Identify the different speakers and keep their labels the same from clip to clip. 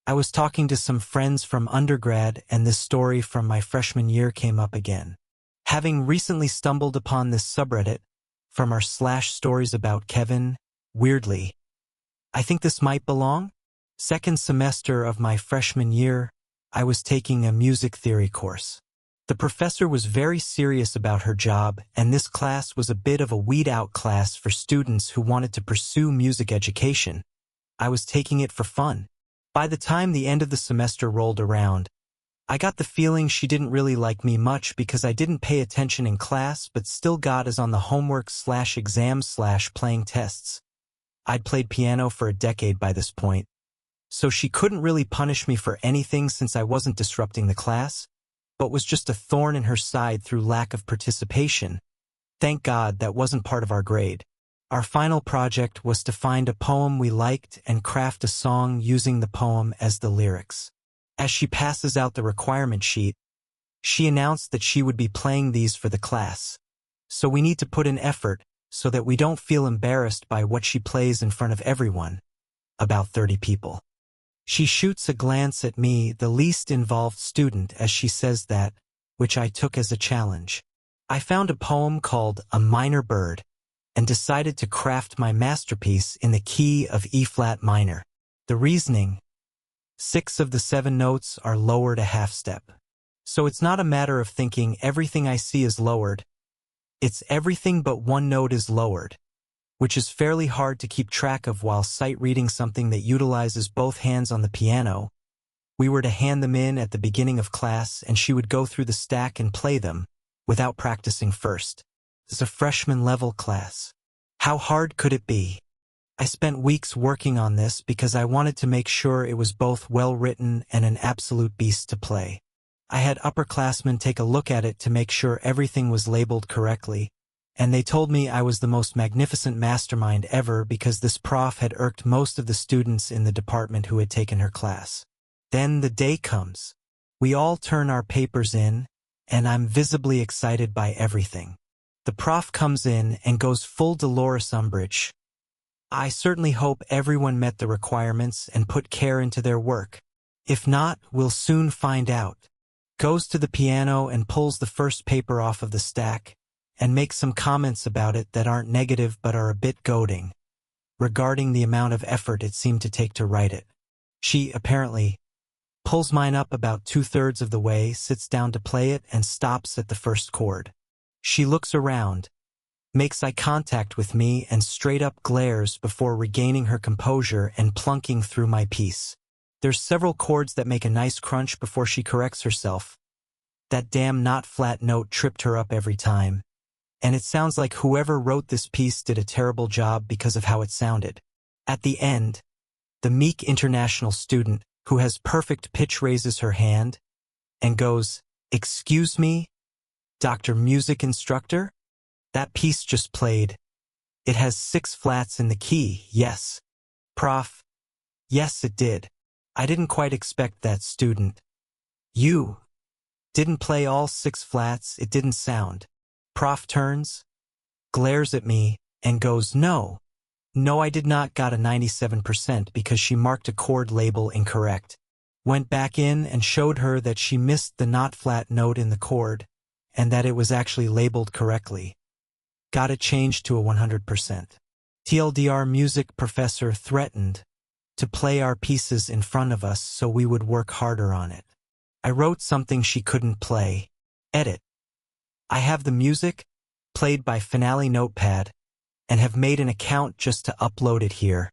Speaker 1: I was talking to some friends from undergrad and this story from my freshman year came up again. Having recently stumbled upon this subreddit from our /stories about Kevin, weirdly, I think this might belong. Second semester of my freshman year, I was taking a music theory course. The professor was very serious about her job, and this class was a bit of a weed-out class for students who wanted to pursue music education. I was taking it for fun. By the time the end of the semester rolled around, I got the feeling she didn't really like me much because I didn't pay attention in class but still got A's on the homework/exams/playing tests. I'd played piano for a decade by this point, so she couldn't really punish me for anything since I wasn't disrupting the class, but was just a thorn in her side through lack of participation. Thank God that wasn't part of our grade. Our final project was to find a poem we liked and craft a song using the poem as the lyrics. As she passes out the requirement sheet, she announced that she would be playing these for the class. So we need to put in effort so that we don't feel embarrassed by what she plays in front of everyone, about 30 people. She shoots a glance at me, the least involved student, as she says that, which I took as a challenge. I found a poem called A Minor Bird and decided to craft my masterpiece in the key of E-flat minor. The reasoning: 6 of the 7 notes are lowered a half step. So it's not a matter of thinking everything I see is lowered. It's everything but one note is lowered, which is fairly hard to keep track of while sight reading something that utilizes both hands on the piano. We were to hand them in at the beginning of class and she would go through the stack and play them, without practicing first. It's a freshman level class. How hard could it be? I spent weeks working on this because I wanted to make sure it was both well written and an absolute beast to play. I had upperclassmen take a look at it to make sure everything was labeled correctly, and they told me I was the most magnificent mastermind ever because this prof had irked most of the students in the department who had taken her class. Then the day comes. We all turn our papers in, and I'm visibly excited by everything. The prof comes in and goes full Dolores Umbridge. I certainly hope everyone met the requirements and put care into their work. If not, we'll soon find out. Goes to the piano and pulls the first paper off of the stack and makes some comments about it that aren't negative but are a bit goading, regarding the amount of effort it seemed to take to write it. She, apparently, pulls mine up about 2/3 of the way, sits down to play it, and stops at the first chord. She looks around, makes eye contact with me, and straight up glares before regaining her composure and plunking through my piece. There's several chords that make a nice crunch before she corrects herself. That damn not flat note tripped her up every time, and it sounds like whoever wrote this piece did a terrible job because of how it sounded. At the end, the meek international student, who has perfect pitch, raises her hand and goes, "Excuse me, Dr. Music Instructor? That piece just played. It has 6 flats in the key, yes." Prof: "Yes, it did. I didn't quite expect that." Student: "You didn't play all 6 flats, it didn't sound." Prof turns, glares at me, and goes, No, I did not." Got a 97% because she marked a chord label incorrect. Went back in and showed her that she missed the not flat note in the chord, and that it was actually labeled correctly. Got it changed to a 100%. TLDR music professor threatened to play our pieces in front of us so we would work harder on it. I wrote something she couldn't play. Edit: I have the music, played by Finale Notepad, and have made an account just to upload it here.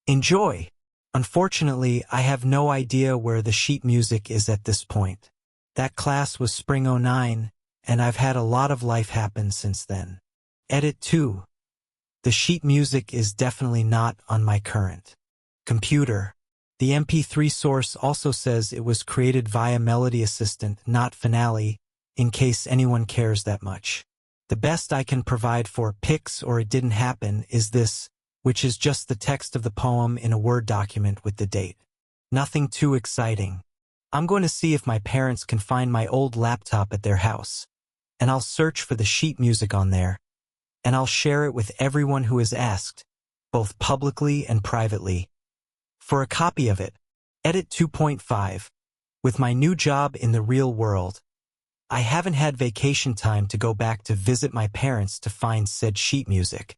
Speaker 1: Enjoy! Unfortunately, I have no idea where the sheet music is at this point. That class was spring '09, and I've had a lot of life happen since then. Edit 2. The sheet music is definitely not on my current computer. The MP3 source also says it was created via Melody Assistant, not Finale, in case anyone cares that much. The best I can provide for pics or it didn't happen is this, which is just the text of the poem in a Word document with the date. Nothing too exciting. I'm going to see if my parents can find my old laptop at their house, and I'll search for the sheet music on there, and I'll share it with everyone who has asked, both publicly and privately, for a copy of it. Edit 2.5. With my new job in the real world, I haven't had vacation time to go back to visit my parents to find said sheet music.